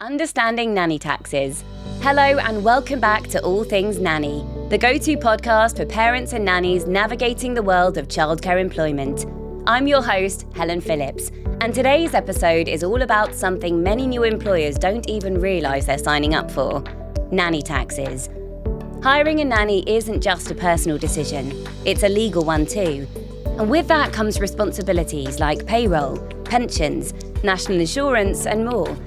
Understanding Nanny Taxes. Hello and welcome back to All Things Nanny, the go-to podcast for parents and nannies navigating the world of childcare employment. I'm your host, Helen Phillips, and today's episode is all about something many new employers don't even realise they're signing up for: nanny taxes. Hiring a nanny isn't just a personal decision, it's a legal one too. And with that comes responsibilities like payroll, pensions, national insurance and more.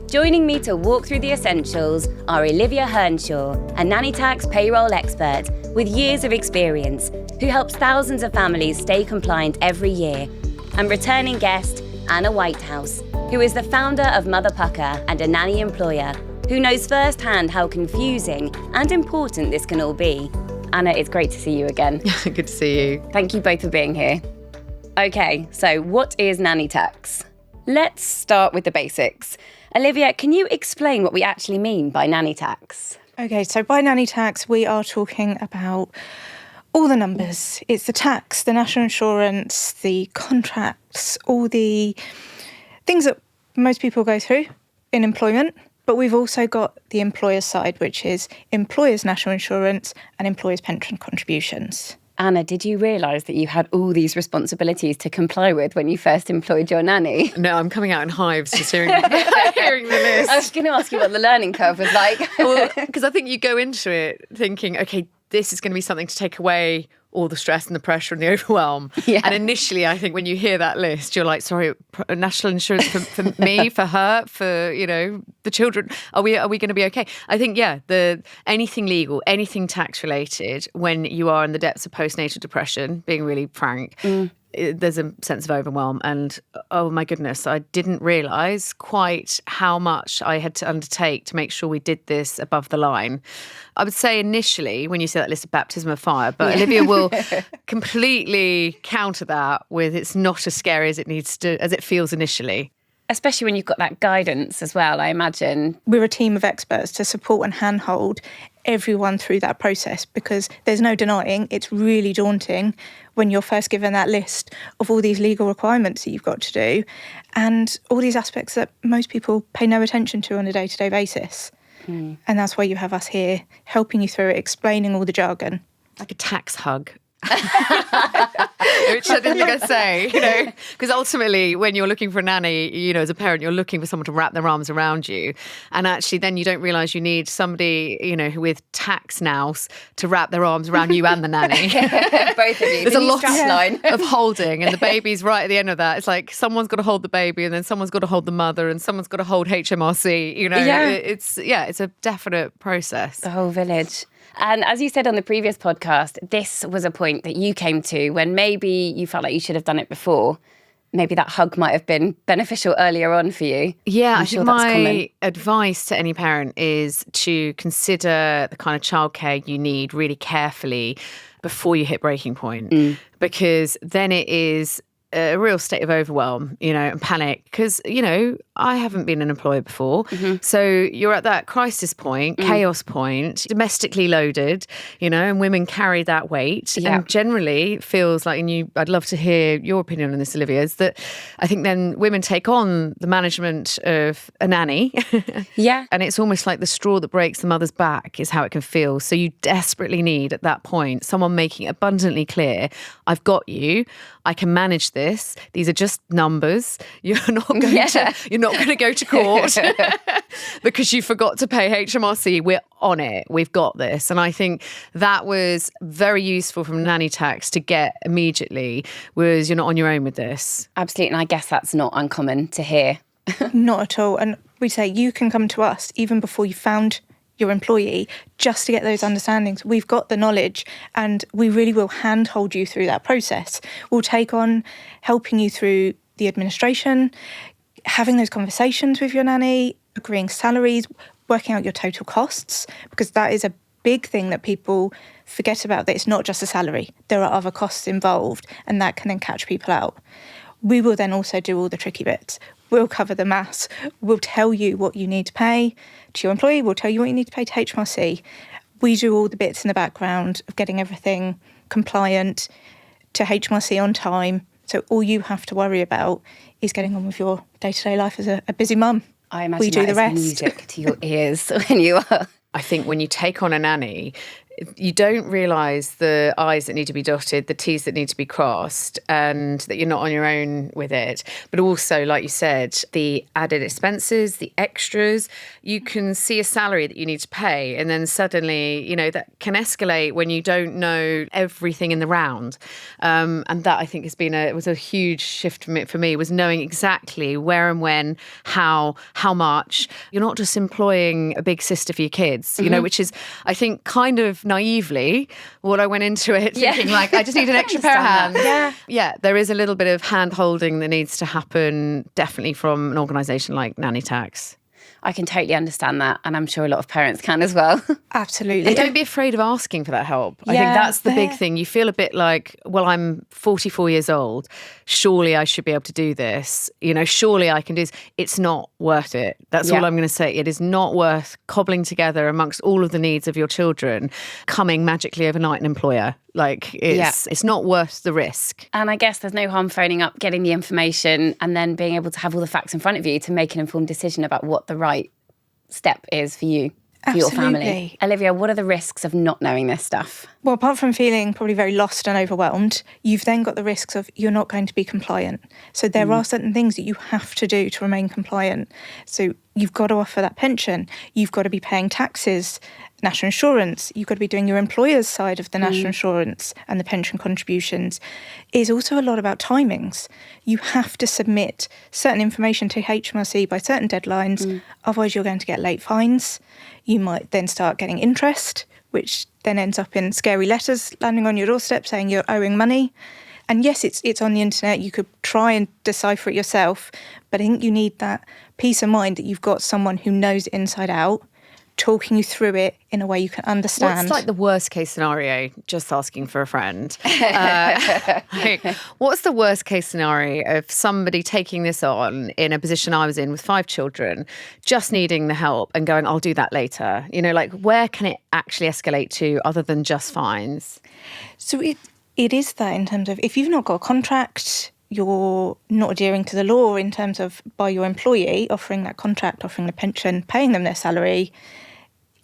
Joining me to walk through the essentials are Olivia Hearnshaw, a Nannytax payroll expert with years of experience, who helps thousands of families stay compliant every year, and returning guest, Anna Whitehouse, who is the founder of Mother Pucker and a nanny employer, who knows firsthand how confusing and important this can all be. Anna, it's great to see you again. Good to see you. Thank you both for being here. Okay, so what is nanny tax? Let's start with the basics. Olivia, can you explain what we actually mean by nanny tax? Okay, so by nanny tax, we are talking about all the numbers. It's the tax, the national insurance, the contracts, all the things that most people go through in employment. But we've also got the employer side, which is employers' national insurance and employers' pension contributions. Anna, did you realise that you had all these responsibilities to comply with when you first employed your nanny? No, I'm coming out in hives just hearing the list. I was going to ask you what the learning curve was like. Well, because I think you go into it thinking, okay, this is going to be something to take away all the stress and the pressure and the overwhelm. Yeah. And initially, I think when you hear that list, you're like, sorry, national insurance for me, for her, for, the children. Are we going to be okay? I think, anything legal, anything tax related, when you are in the depths of postnatal depression, being really frank, there's a sense of overwhelm. And oh my goodness, I didn't realise quite how much I had to undertake to make sure we did this above the line. I would say initially, when you say that list of baptism of fire, but Olivia will completely counter that with it's not as scary as it feels initially. Especially when you've got that guidance as well, I imagine. We're a team of experts to support and handhold everyone through that process, because there's no denying it's really daunting when you're first given that list of all these legal requirements that you've got to do and all these aspects that most people pay no attention to on a day-to-day basis. And that's why you have us here helping you through it, explaining all the jargon. Like a tax hug. Which I didn't think I'd say, because ultimately when you're looking for a nanny, as a parent, you're looking for someone to wrap their arms around you. And actually then you don't realise you need somebody, with tax nous to wrap their arms around you and the nanny. Both of you. There's a lot of holding, and the baby's right at the end of that. It's like someone's got to hold the baby, and then someone's got to hold the mother, and someone's got to hold HMRC. It's a definite process. The whole village. And as you said on the previous podcast, this was a point that you came to when maybe you felt like you should have done it before. Maybe that hug might have been beneficial earlier on for you. Yeah, I think my advice to any parent is to consider the kind of childcare you need really carefully before you hit breaking point, because then it is a real state of overwhelm, and panic, because, I haven't been an employer before. So you're at that crisis point, chaos point, domestically loaded, and women carry that weight. Yeah. And generally it feels like, I'd love to hear your opinion on this, Olivia, is that I think then women take on the management of a nanny. Yeah. And it's almost like the straw that breaks the mother's back is how it can feel. So you desperately need at that point someone making abundantly clear, I've got you, I can manage this. These are just numbers. You're not going to go to court because you forgot to pay HMRC. We're on it. We've got this. And I think that was very useful from Nanny Tax to get immediately, was you're not on your own with this. Absolutely. And I guess that's not uncommon to hear. Not at all. And we say you can come to us even before you found your employee, just to get those understandings. We've got the knowledge, and we really will handhold you through that process. We'll take on helping you through the administration, having those conversations with your nanny, agreeing salaries, working out your total costs, because that is a big thing that people forget about, that it's not just a salary. There are other costs involved, and that can then catch people out. We will then also do all the tricky bits. We'll cover the maths. We'll tell you what you need to pay to your employee. We'll tell you what you need to pay to HMRC. We do all the bits in the background of getting everything compliant to HMRC on time. So all you have to worry about is getting on with your day-to-day life as a busy mum. I imagine we do the rest. Music to your ears when you are. I think when you take on a nanny, you don't realise the I's that need to be dotted, the T's that need to be crossed, and that you're not on your own with it. But also, like you said, the added expenses, the extras. You can see a salary that you need to pay, and then suddenly, that can escalate when you don't know everything in the round. And that, I think, was a huge shift for me, was knowing exactly where and when, how much. You're not just employing a big sister for your kids, which is, I think, kind of naively what I went into it thinking, like, I just need an extra pair of hands. Yeah, there is a little bit of hand holding that needs to happen, definitely from an organisation like Nannytax. I can totally understand that, and I'm sure a lot of parents can as well. Absolutely. And don't be afraid of asking for that help. I think that's the big thing. You feel a bit like, well, I'm 44 years old. Surely I should be able to do this. Surely I can do this. It's not worth it. That's all I'm going to say. It is not worth cobbling together amongst all of the needs of your children, coming magically overnight an employer. Like, it's not worth the risk. And I guess there's no harm phoning up, getting the information, and then being able to have all the facts in front of you to make an informed decision about what the right step is for you, for your family. Olivia, what are the risks of not knowing this stuff? Well, apart from feeling probably very lost and overwhelmed, you've then got the risks of you're not going to be compliant. So there are certain things that you have to do to remain compliant. So you've got to offer that pension. You've got to be paying taxes, national insurance. You've got to be doing your employer's side of the national insurance and the pension contributions. It's also a lot about timings. You have to submit certain information to HMRC by certain deadlines. Otherwise, you're going to get late fines. You might then start getting interest, which then ends up in scary letters landing on your doorstep saying you're owing money. And yes, it's on the internet. You could try and decipher it yourself, but I think you need that peace of mind that you've got someone who knows it inside out, talking you through it in a way you can understand. What's like the worst case scenario? Just asking for a friend. What's the worst case scenario of somebody taking this on in a position I was in with 5 children, just needing the help and going, I'll do that later? Where can it actually escalate to other than just fines? So it is that in terms of if you've not got a contract, you're not adhering to the law in terms of by your employee offering that contract, offering the pension, paying them their salary,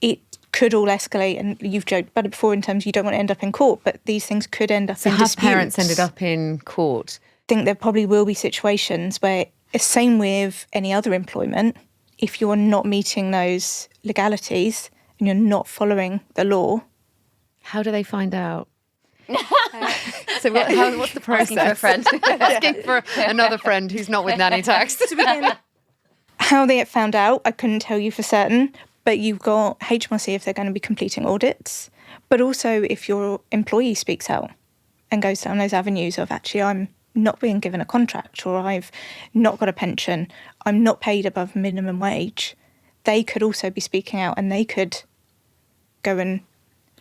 it could all escalate. And you've joked about it before in terms you don't want to end up in court, but these things could end up in disputes. Have parents ended up in court? I think there probably will be situations where, same with any other employment, if you're not meeting those legalities and you're not following the law. How do they find out? So what's the process? Asking for a friend. Asking for another friend who's not with Nannytax. So again, how they get found out, I couldn't tell you for certain, but you've got HMRC if they're going to be completing audits, but also if your employee speaks out and goes down those avenues of actually I'm not being given a contract or I've not got a pension, I'm not paid above minimum wage, they could also be speaking out and they could go to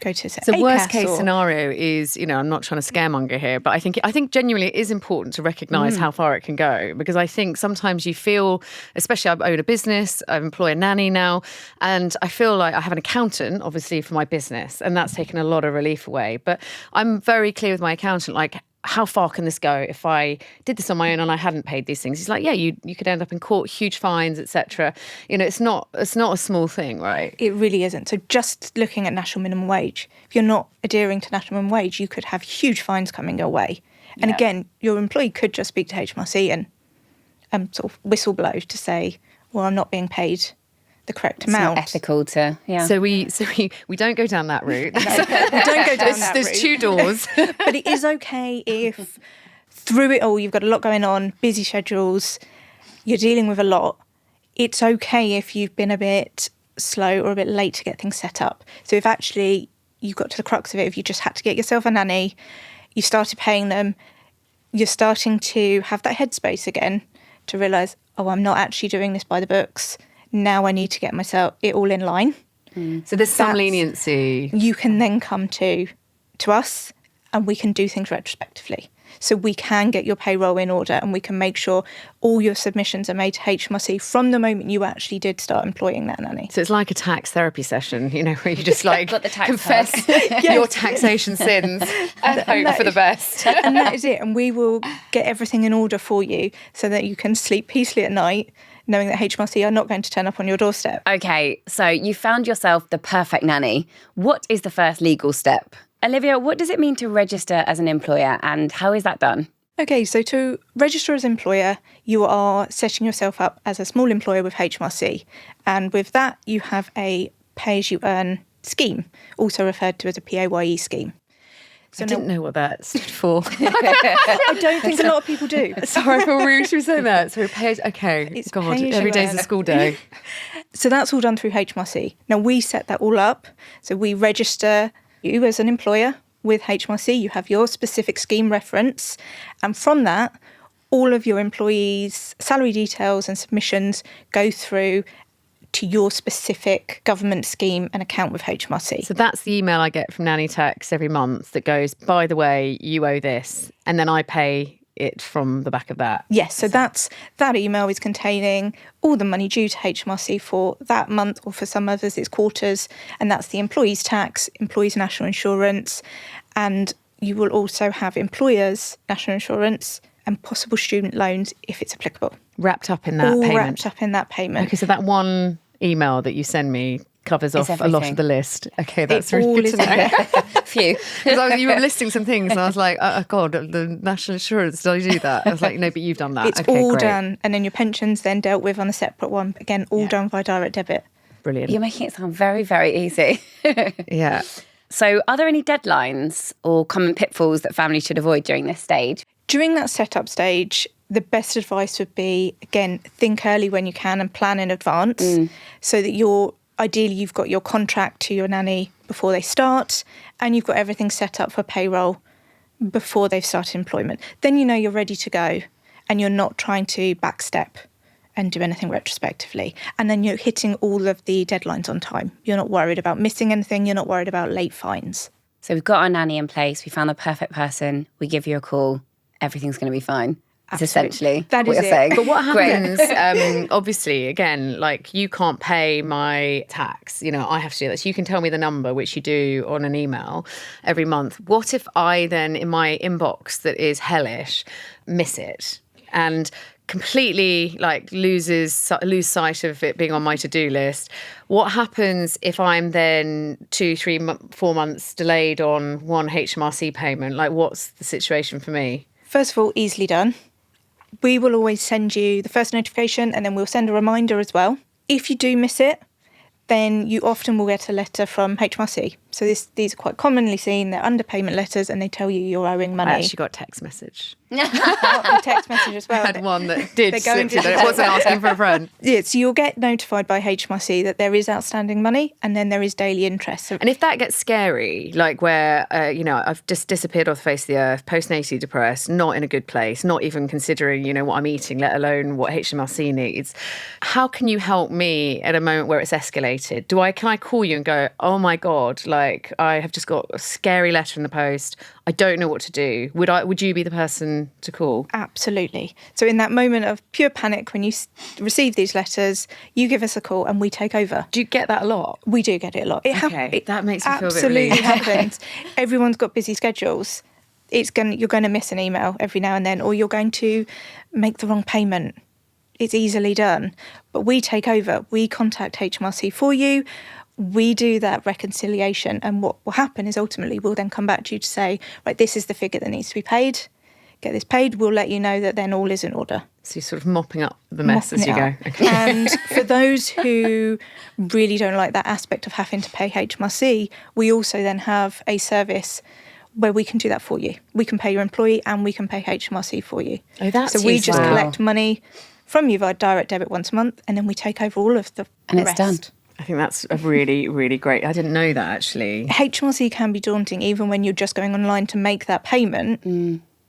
the worst case scenario is, I'm not trying to scaremonger here, but I think genuinely it is important to recognise how far it can go, because I think sometimes you feel, especially I own a business, I employ a nanny now, and I feel like I have an accountant, obviously, for my business, and that's taken a lot of relief away. But I'm very clear with my accountant, like, how far can this go if I did this on my own and I hadn't paid these things? He's like, yeah, you could end up in court, huge fines, etc. It's not a small thing, right? It really isn't. So just looking at national minimum wage, if you're not adhering to national minimum wage, you could have huge fines coming your way. And again, your employee could just speak to HMRC and sort of whistleblow to say, well, I'm not being paid the correct amount. It's not ethical to, So we don't go down that route. No, we don't go down that There's route. 2 doors. But it is okay if through it all you've got a lot going on, busy schedules, you're dealing with a lot. It's okay if you've been a bit slow or a bit late to get things set up. So if actually you got to the crux of it, if you just had to get yourself a nanny, you started paying them, you're starting to have that headspace again to realise, oh, I'm not actually doing this by the books. Now I need to get it all in line. So there's some leniency. You can then come to us and we can do things retrospectively. So we can get your payroll in order and we can make sure all your submissions are made to HMRC from the moment you actually did start employing that nanny. So it's like a tax therapy session, where you just like got the tax confess your taxation sins and hope for the best. And that is it. And we will get everything in order for you so that you can sleep peacefully at night knowing that HMRC are not going to turn up on your doorstep. Okay, so you found yourself the perfect nanny. What is the first legal step? Olivia, what does it mean to register as an employer and how is that done? Okay, so to register as an employer, you are setting yourself up as a small employer with HMRC. And with that, you have a pay-as-you-earn scheme, also referred to as a PAYE scheme. So I didn't know what that stood for. I don't think a lot of people do. Sorry, I feel rude to be saying that. So It's God, every day's a school day. So that's all done through HMRC. Now, we set that all up. So we register you as an employer with HMRC. You have your specific scheme reference. And from that, all of your employees' salary details and submissions go through to your specific government scheme and account with HMRC. So that's the email I get from Nanny Tax every month that goes, by the way, you owe this. And then I pay it from the back of that. Yes, so that email is containing all the money due to HMRC for that month, or for some others it's quarters, and that's the employees' tax, employees' national insurance, and you will also have employers' national insurance and possible student loans if it's applicable. Wrapped up in that payment. Wrapped up in that payment. Okay, so that one email that you send me covers off a lot of the list. Okay, that's really good to know. Phew. Because you were listing some things and I was like, oh God, the national insurance, did I do that? I was like, no, but you've done that. It's okay, all great. done. And then your pension's then dealt with on a separate one. Again, all done by direct debit. Brilliant. You're making it sound very, very easy. Yeah. So are there any deadlines or common pitfalls that families should avoid during this stage? During that setup stage, the best advice would be, again, think early when you can and plan in advance so that ideally you've got your contract to your nanny before they start and you've got everything set up for payroll before they've started employment. Then you know you're ready to go and you're not trying to backstep and do anything retrospectively. And then you're hitting all of the deadlines on time. You're not worried about missing anything. You're not worried about late fines. So we've got our nanny in place. We found the perfect person. We give you a call. Everything's going to be fine. It's essentially that what is you're saying. But what happens, obviously, again, like you can't pay my tax, I have to do that. So you can tell me the number, which you do on an email every month. What if I then, in my inbox that is hellish, miss it and completely lose sight of it being on my to-do list? What happens if I'm then 2, 3, 4 months delayed on one HMRC payment? What's the situation for me? First of all, easily done. We will always send you the first notification and then we'll send a reminder as well. If you do miss it, then you often will get a letter from HMRC. So these are quite commonly seen. They're underpayment letters and they tell you you're owing money. I actually got a text message. A text message as well. I had one that did slip through that it wasn't asking for a friend. Yeah, so you'll get notified by HMRC that there is outstanding money and then there is daily interest. And if that gets scary, where, I've just disappeared off the face of the earth, postnatally depressed, not in a good place, not even considering, what I'm eating, let alone what HMRC needs, how can you help me at a moment where it's escalated? Can I call you and go, oh my God, I have just got a scary letter in the post. I don't know what to do. Would you be the person to call? Absolutely. So in that moment of pure panic, when you receive these letters, you give us a call and we take over. Do you get that a lot? We do get it a lot. That makes me feel a bit absolutely relieved. happens. Everyone's got busy schedules. You're going to miss an email every now and then, or you're going to make the wrong payment. It's easily done. But we take over. We contact HMRC for you. We do that reconciliation, and what will happen is ultimately we'll then come back to you to say, right, this is the figure that needs to be paid. Get this paid. We'll let you know that then all is in order. So you're sort of mopping up the mess as you go. Okay. And for those who really don't like that aspect of having to pay HMRC, we also then have a service where we can do that for you. We can pay your employee and we can pay HMRC for you. Oh, that's so we useful. just collect money from you via direct debit once a month, and then we take over all of the rest. Done. I think that's a really, really great. I didn't know that actually. HMRC can be daunting even when you're just going online to make that payment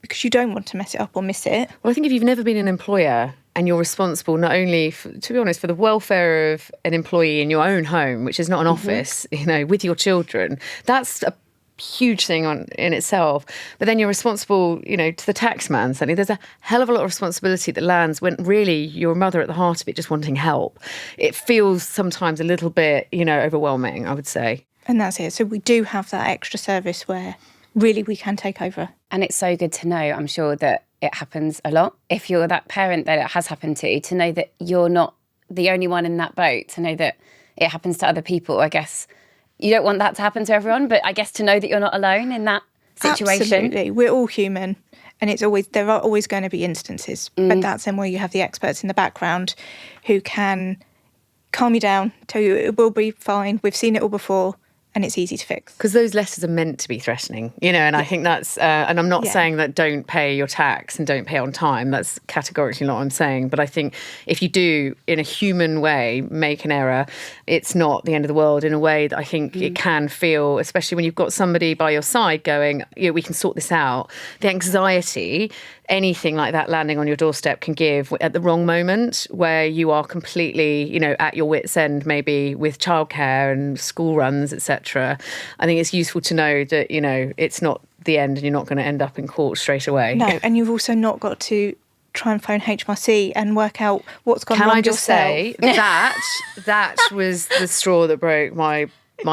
because you don't want to mess it up or miss it. Well, I think if you've never been an employer and you're responsible not only, to be honest, for the welfare of an employee in your own home, which is not an office, with your children, that's a huge thing in itself. But then you're responsible, to the tax man. Certainly, there's a hell of a lot of responsibility that lands when really you're a mother at the heart of it, just wanting help. It feels sometimes a little bit, overwhelming, I would say. And that's it. So we do have that extra service where really we can take over. And it's so good to know, I'm sure, that it happens a lot. If you're that parent that it has happened to know that you're not the only one in that boat, to know that it happens to other people. I guess you don't want that to happen to everyone, but I guess to know that you're not alone in that situation. Absolutely. We're all human, and there are always going to be instances, but that's then where you have the experts in the background who can calm you down, tell you it will be fine, we've seen it all before, and it's easy to fix. Because those letters are meant to be threatening, and I think that's, and I'm not saying that don't pay your tax and don't pay on time. That's categorically not what I'm saying. But I think if you do, in a human way, make an error, it's not the end of the world in a way that I think it can feel, especially when you've got somebody by your side going, we can sort this out. The anxiety, anything like that landing on your doorstep can give at the wrong moment where you are completely, at your wit's end, maybe with childcare and school runs, etc. I think it's useful to know that, it's not the end and you're not going to end up in court straight away. No, and you've also not got to try and phone HMRC and work out what's gone wrong yourself. Can I just say that was the straw that broke my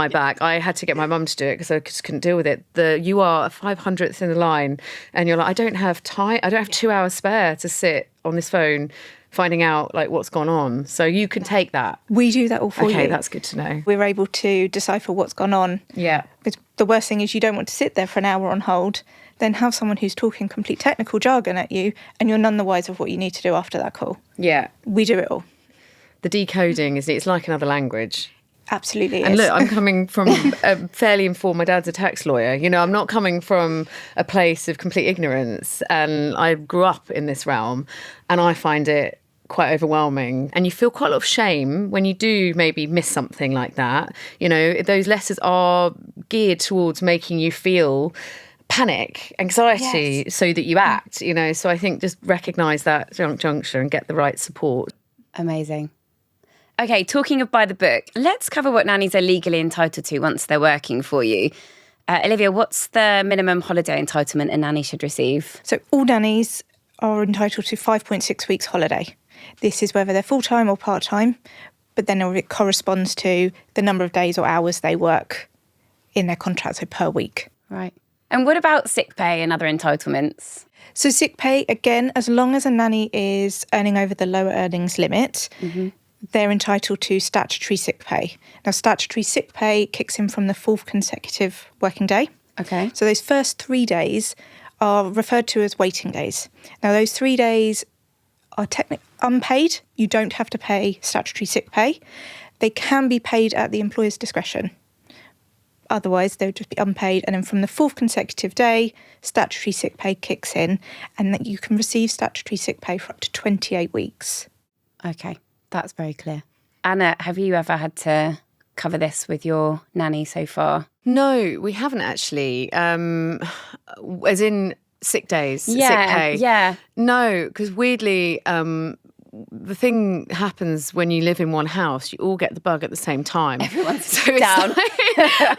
back. I had to get my mum to do it because I just couldn't deal with it. You are a 500th in the line and you're like, I don't have time. I don't have 2 hours spare to sit on this phone finding out what's gone on. So you can take that. We do that all for you. Okay, that's good to know. We're able to decipher what's gone on. Yeah. Because the worst thing is you don't want to sit there for an hour on hold, then have someone who's talking complete technical jargon at you and you're none the wiser of what you need to do after that call. Yeah. We do it all. The decoding, it's like another language. Absolutely. And look, I'm coming from fairly informed. My dad's a tax lawyer. I'm not coming from a place of complete ignorance. And I grew up in this realm and I find it quite overwhelming. And you feel quite a lot of shame when you do maybe miss something like that. Those letters are geared towards making you feel panic, anxiety, so that you act, So I think just recognise that juncture and get the right support. Amazing. Okay, talking of by the book, let's cover what nannies are legally entitled to once they're working for you. Olivia, what's the minimum holiday entitlement a nanny should receive? So all nannies are entitled to 5.6 weeks holiday. This is whether they're full-time or part-time, but then it corresponds to the number of days or hours they work in their contract, so per week. Right. And what about sick pay and other entitlements? So sick pay, again, as long as a nanny is earning over the lower earnings limit, they're entitled to statutory sick pay. Now, statutory sick pay kicks in from the 4th consecutive working day. Okay. So those first 3 days are referred to as waiting days. Now, those 3 days are technically unpaid. You don't have to pay statutory sick pay. They can be paid at the employer's discretion. Otherwise, they would just be unpaid. And then from the 4th consecutive day, statutory sick pay kicks in, and that you can receive statutory sick pay for up to 28 weeks. Okay, that's very clear. Anna, have you ever had to cover this with your nanny so far? No, we haven't actually. As in sick days, sick pay. Yeah. No, because weirdly, the thing happens when you live in one house, you all get the bug at the same time. Everyone's down.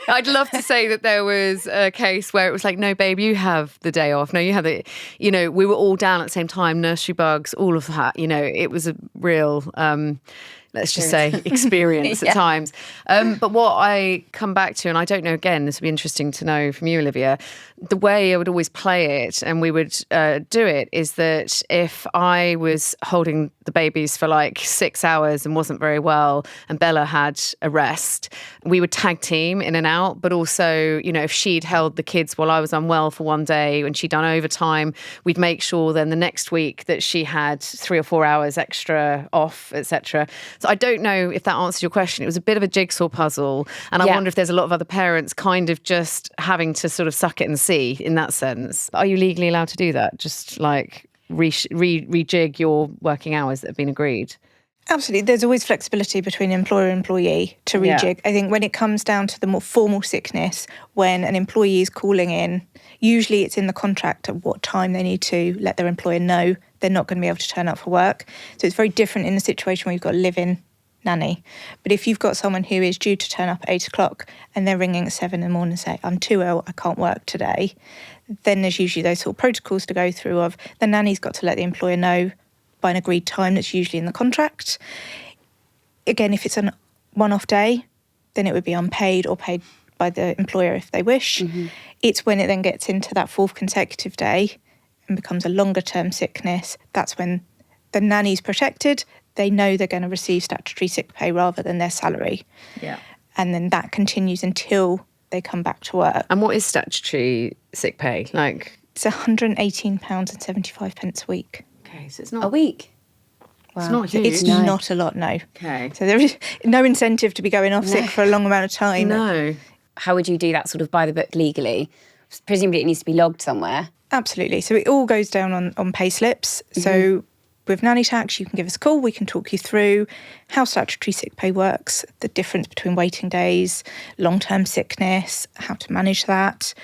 I'd love to say that there was a case where it was like, no, babe, you have the day off. No, you have it. We were all down at the same time, nursery bugs, all of that. It was a real, let's just say, experience at times. But what I come back to, and I don't know, again, this would be interesting to know from you, Olivia, the way I would always play it and we would do it is that if I was holding the babies for like 6 hours and wasn't very well and Bella had a rest, we would tag team in and out. But also, if she'd held the kids while I was unwell for one day and she'd done overtime, we'd make sure then the next week that she had 3 or 4 hours extra off, etc. So I don't know if that answers your question. It was a bit of a jigsaw puzzle. And I wonder if there's a lot of other parents kind of just having to sort of suck it and see in that sense. Are you legally allowed to do that? Just like rejig your working hours that have been agreed? Absolutely. There's always flexibility between employer and employee to rejig. I think when it comes down to the more formal sickness, when an employee is calling in, usually it's in the contract at what time they need to let their employer know they're not going to be able to turn up for work. So it's very different in a situation where you've got a live-in nanny. But if you've got someone who is due to turn up at 8 o'clock and they're ringing at 7 in the morning and say, I'm too ill, I can't work today, then there's usually those sort of protocols to go through of the nanny's got to let the employer know by an agreed time that's usually in the contract. Again, if it's a one-off day, then it would be unpaid or paid by the employer if they wish. It's when it then gets into that 4th consecutive day and becomes a longer term sickness, that's when the nanny's protected. They know they're going to receive statutory sick pay rather than their salary. Yeah. And then that continues until they come back to work. And what is statutory sick pay? Like, it's £118.75 a week. okay, so it's not A week? It's Wow. not huge. It's not a lot, no. Okay. So there is no incentive to be going off sick for a long amount of time. No. How would you do that sort of by the book legally? Presumably it needs to be logged somewhere. Absolutely. So it all goes down on pay slips. So with Nannytax, you can give us a call. We can talk you through how statutory sick pay works, the difference between waiting days, long-term sickness, how to manage that.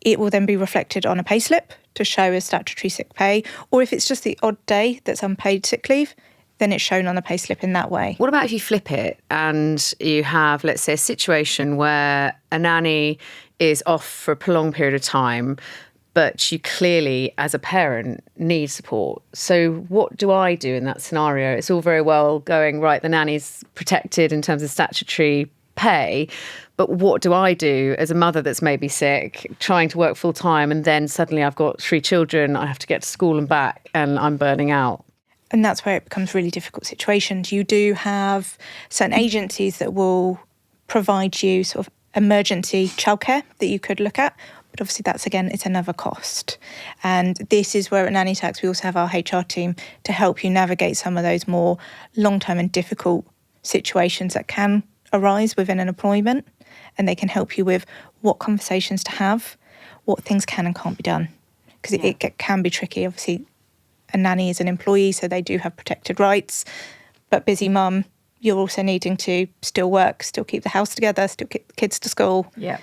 It will then be reflected on a pay slip to show as statutory sick pay. Or if it's just the odd day that's unpaid sick leave, then it's shown on the pay slip in that way. What about if you flip it and you have, let's say, a situation where a nanny is off for a prolonged period of time, but you clearly, as a parent, need support. So what do I do in that scenario? It's all very well going, right, the nanny's protected in terms of statutory pay, but what do I do as a mother that's maybe sick, trying to work full time, and then suddenly I've got 3 children, I have to get to school and back, and I'm burning out? And that's where it becomes really difficult situations. You do have certain agencies that will provide you sort of emergency childcare that you could look at. But obviously that's, again, it's another cost. And this is where at Nannytax we also have our HR team to help you navigate some of those more long-term and difficult situations that can arise within an employment. And they can help you with what conversations to have, what things can and can't be done. Because it can be tricky. Obviously, a nanny is an employee, so they do have protected rights. But busy mum, you're also needing to still work, still keep the house together, still keep the kids to school. Yeah.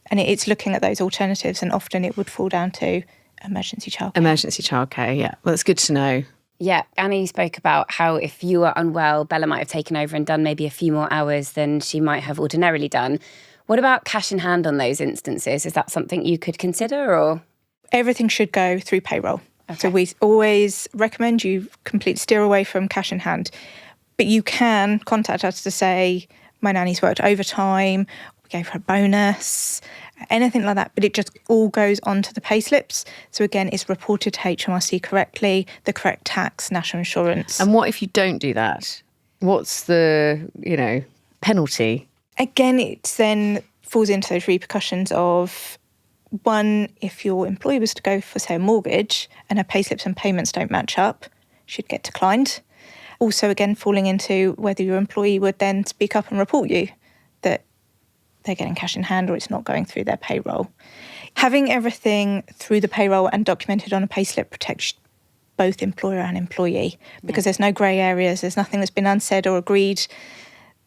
And it's looking at those alternatives, and often it would fall down to emergency childcare. Emergency childcare, yeah. Well, it's good to know. Yeah, Anna, you spoke about how if you were unwell, Bella might have taken over and done maybe a few more hours than she might have ordinarily done. What about cash in hand on those instances? Is that something you could consider, or? Everything should go through payroll. Okay. So we always recommend you completely steer away from cash in hand. But you can contact us to say, my nanny's worked overtime, we gave her a bonus, anything like that. But it just all goes onto the pay slips. So again, it's reported to HMRC correctly, the correct tax, national insurance. And what if you don't do that? What's the, penalty? Again, it then falls into those repercussions of, one, if your employee was to go for, say, a mortgage and her pay slips and payments don't match up, she'd get declined. Also, again, falling into whether your employee would then speak up and report you that they're getting cash in hand or it's not going through their payroll. Having everything through the payroll and documented on a payslip protects both employer and employee because there's no grey areas, there's nothing that's been unsaid or agreed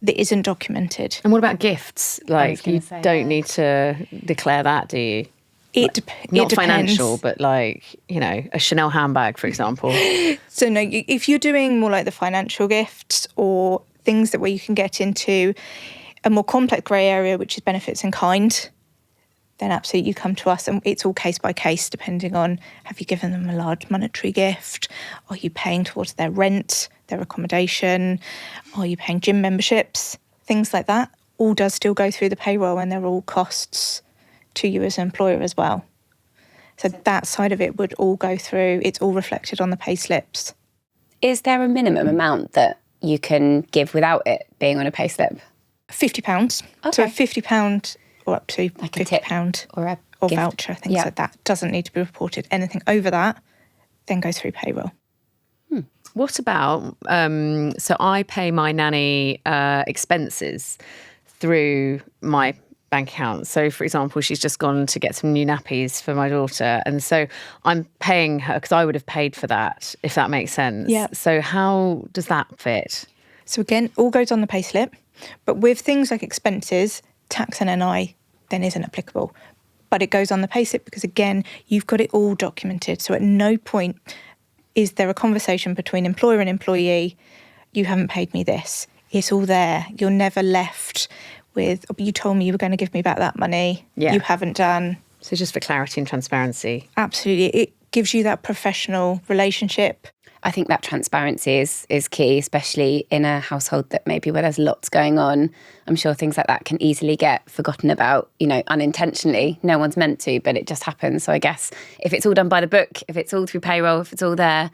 that isn't documented. And what about gifts? Like, you don't need to declare that, do you? It Not depends. financial, but like, a Chanel handbag, for example. So no, if you're doing more like the financial gifts or things where you can get into a more complex grey area, which is benefits in kind, then absolutely you come to us, and it's all case by case depending on, have you given them a large monetary gift? Are you paying towards their rent, their accommodation? Are you paying gym memberships? Things like that all does still go through the payroll, and they're all costs to you as an employer as well. So that side of it would all go through. It's all reflected on the pay slips. Is there a minimum amount that you can give without it being on a pay slip? £50. Okay. So £50 or up to Like a tip £50 or or gift. voucher, things Yeah. like that. Doesn't need to be reported. Anything over that then goes through payroll. What about, so I pay my nanny expenses through my bank account. So, for example, she's just gone to get some new nappies for my daughter. And so I'm paying her because I would have paid for that, if that makes sense. Yeah. So how does that fit? So again, all goes on the pay slip. But with things like expenses, tax and NI then isn't applicable. But it goes on the pay slip because, again, you've got it all documented. So at no point is there a conversation between employer and employee, you haven't paid me this. It's all there. You're never left with, oh, you told me you were going to give me back that money. Yeah. You haven't done. So just for clarity and transparency. Absolutely. It gives you that professional relationship. I think that transparency is key, especially in a household that maybe where there's lots going on. I'm sure things like that can easily get forgotten about, unintentionally. No one's meant to, but it just happens. So I guess if it's all done by the book, if it's all through payroll, if it's all there,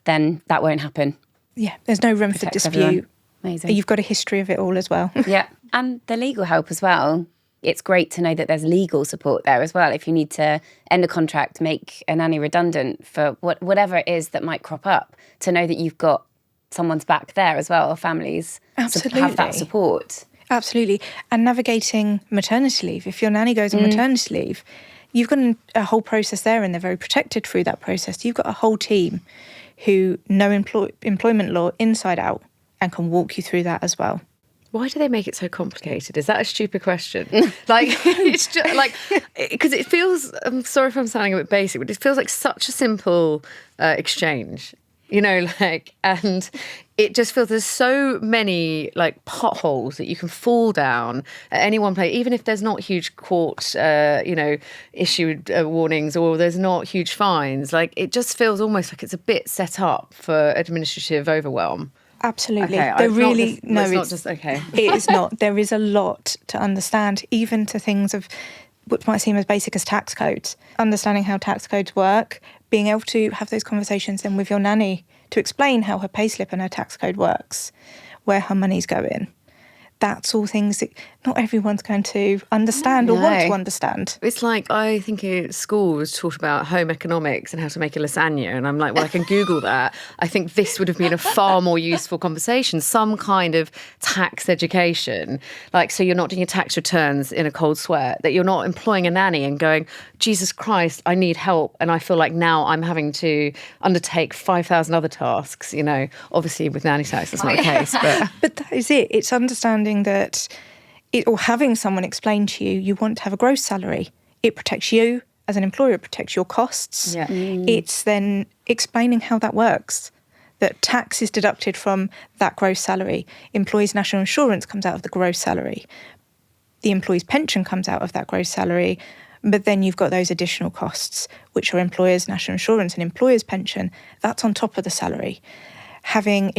then that won't happen. Yeah, there's no room for dispute. Everyone. Amazing. You've got a history of it all as well. Yeah, and the legal help as well. It's great to know that there's legal support there as well. If you need to end a contract, make a nanny redundant for whatever it is that might crop up, to know that you've got someone's back there as well, or families Absolutely. Have that support. Absolutely. And navigating maternity leave. If your nanny goes on maternity leave, you've got a whole process there, and they're very protected through that process. You've got a whole team who know employment law inside out and can walk you through that as well. Why do they make it so complicated? Is that a stupid question? It's just because it feels, I'm sorry if I'm sounding a bit basic, but it feels like such a simple exchange, and it just feels there's so many potholes that you can fall down at any one place, even if there's not huge court, issued warnings, or there's not huge fines. It just feels almost like it's a bit set up for administrative overwhelm. Absolutely. Okay, It is not. There is a lot to understand, even to things of what might seem as basic as tax codes. Understanding how tax codes work, being able to have those conversations then with your nanny to explain how her payslip and her tax code works, where her money's going. That's all things that not everyone's going to understand or want to understand. It's like, I think at school was taught about home economics and how to make a lasagna. And I'm like, well, I can Google that. I think this would have been a far more useful conversation, some kind of tax education. So you're not doing your tax returns in a cold sweat, that you're not employing a nanny and going, Jesus Christ, I need help. And I feel like now I'm having to undertake 5,000 other tasks. Obviously with Nanny Tax, that's not the case. But that is it. It's understanding that or having someone explain to you, you want to have a gross salary. It protects you as an employer, it protects your costs. Yeah. It's then explaining how that works, that tax is deducted from that gross salary. Employees' national insurance comes out of the gross salary. The employee's pension comes out of that gross salary. But then you've got those additional costs, which are employers' national insurance and employers' pension. That's on top of the salary. Having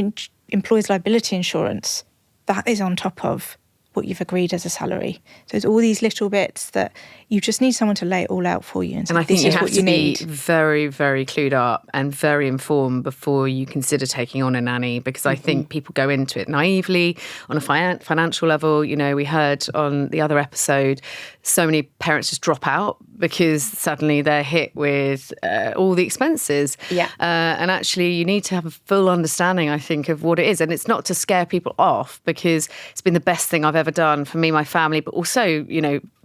employers' liability insurance, that is on top of what you've agreed as a salary. So it's all these little bits that you just need someone to lay it all out for you. And I think you have to be very, very clued up and very informed before you consider taking on a nanny, because I think people go into it naively on a financial level. We heard on the other episode, so many parents just drop out because suddenly they're hit with all the expenses. Yeah. And actually you need to have a full understanding, I think, of what it is. And it's not to scare people off, because it's been the best thing I've ever done for me, my family, but also,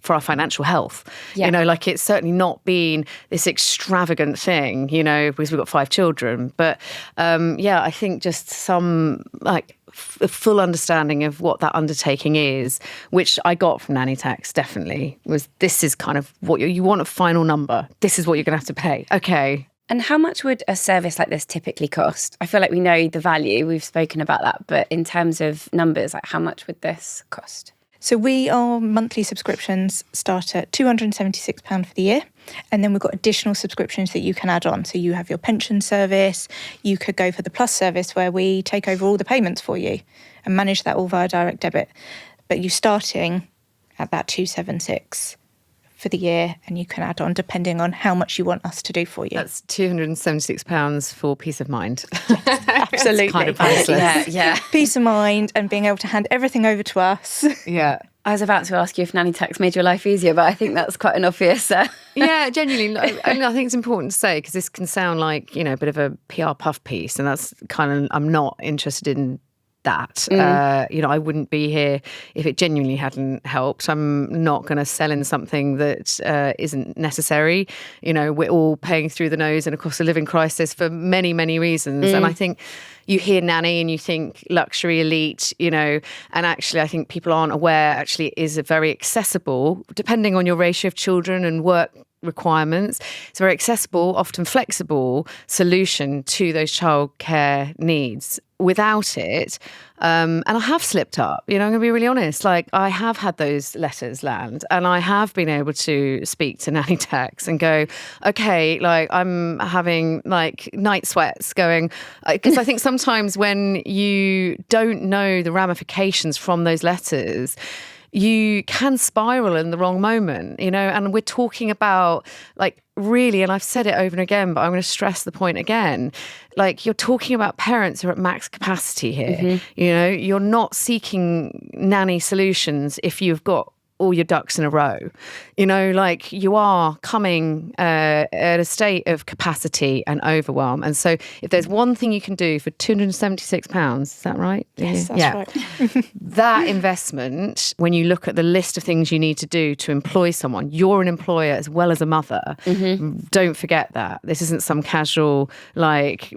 for our financial health. Yeah. It's certainly not been this extravagant thing, because we've got 5 children. But I think just some a full understanding of what that undertaking is, which I got from Nanny Tax definitely, was this is kind of what you want, a final number. This is what you're going to have to pay. Okay. And how much would a service like this typically cost? I feel like we know the value, we've spoken about that, but in terms of numbers, how much would this cost? So our monthly subscriptions start at £276 for the year. And then we've got additional subscriptions that you can add on. So you have your pension service. You could go for the Plus service, where we take over all the payments for you and manage that all via direct debit. But you're starting at that £276 for the year, and you can add on depending on how much you want us to do for you. That's £276 for peace of mind. Absolutely. It's kind of priceless. Yeah. Peace of mind and being able to hand everything over to us. Yeah. I was about to ask you if Nanny Tax made your life easier, but I think that's quite an obvious... Yeah, genuinely. I think it's important to say, because this can sound like, a bit of a PR puff piece, and that's kind of, I'm not interested in that. I wouldn't be here if it genuinely hadn't helped. I'm not going to sell in something that isn't necessary. We're all paying through the nose in a cost of living crisis for many, many reasons. And I think you hear nanny and you think luxury elite, and actually I think people aren't aware actually it is a very accessible, depending on your ratio of children and work requirements. It's a very accessible, often flexible solution to those childcare needs. Without it, and I have slipped up, I'm going to be really honest, like I have had those letters land and I have been able to speak to Nannytax and go, okay, like I'm having like night sweats going, because I think sometimes when you don't know the ramifications from those letters, you can spiral in the wrong moment, and we're talking about like really, and I've said it over and again, but I'm going to stress the point again, like you're talking about parents who are at max capacity here. You're not seeking nanny solutions if you've got all your ducks in a row. Like you are coming at a state of capacity and overwhelm. And so if there's one thing you can do for £276, is that right? Yes, that's right. That investment, when you look at the list of things you need to do to employ someone, you're an employer as well as a mother. Don't forget that. This isn't some casual, like,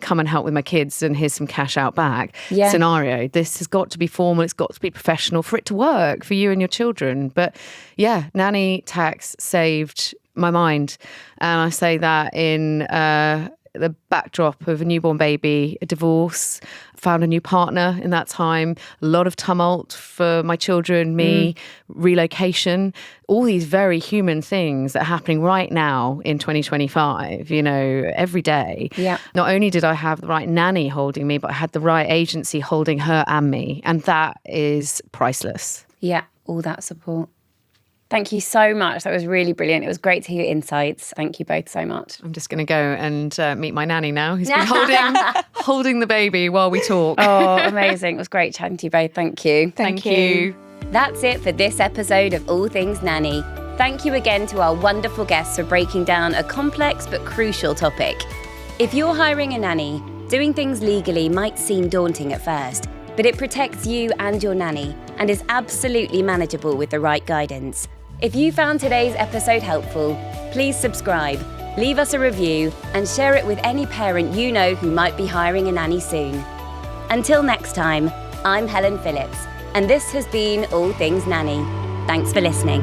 come and help with my kids and here's some cash out back scenario. This has got to be formal. It's got to be professional for it to work for you and your children. But yeah, Nannytax saved my mind. And I say that in the backdrop of a newborn baby, a divorce, found a new partner in that time, a lot of tumult for my children, me, relocation, all these very human things that are happening right now in 2025, every day. Yeah. Not only did I have the right nanny holding me, but I had the right agency holding her and me. And that is priceless. Yeah, all that support. Thank you so much. That was really brilliant. It was great to hear your insights. Thank you both so much. I'm just going to go and meet my nanny now, who's been holding the baby while we talk. Oh, amazing. It was great chatting to you both. Thank you. Thank you. That's it for this episode of All Things Nanny. Thank you again to our wonderful guests for breaking down a complex but crucial topic. If you're hiring a nanny, doing things legally might seem daunting at first, but it protects you and your nanny and is absolutely manageable with the right guidance. If you found today's episode helpful, please subscribe, leave us a review, and share it with any parent you know who might be hiring a nanny soon. Until next time, I'm Helen Phillips, and this has been All Things Nanny. Thanks for listening.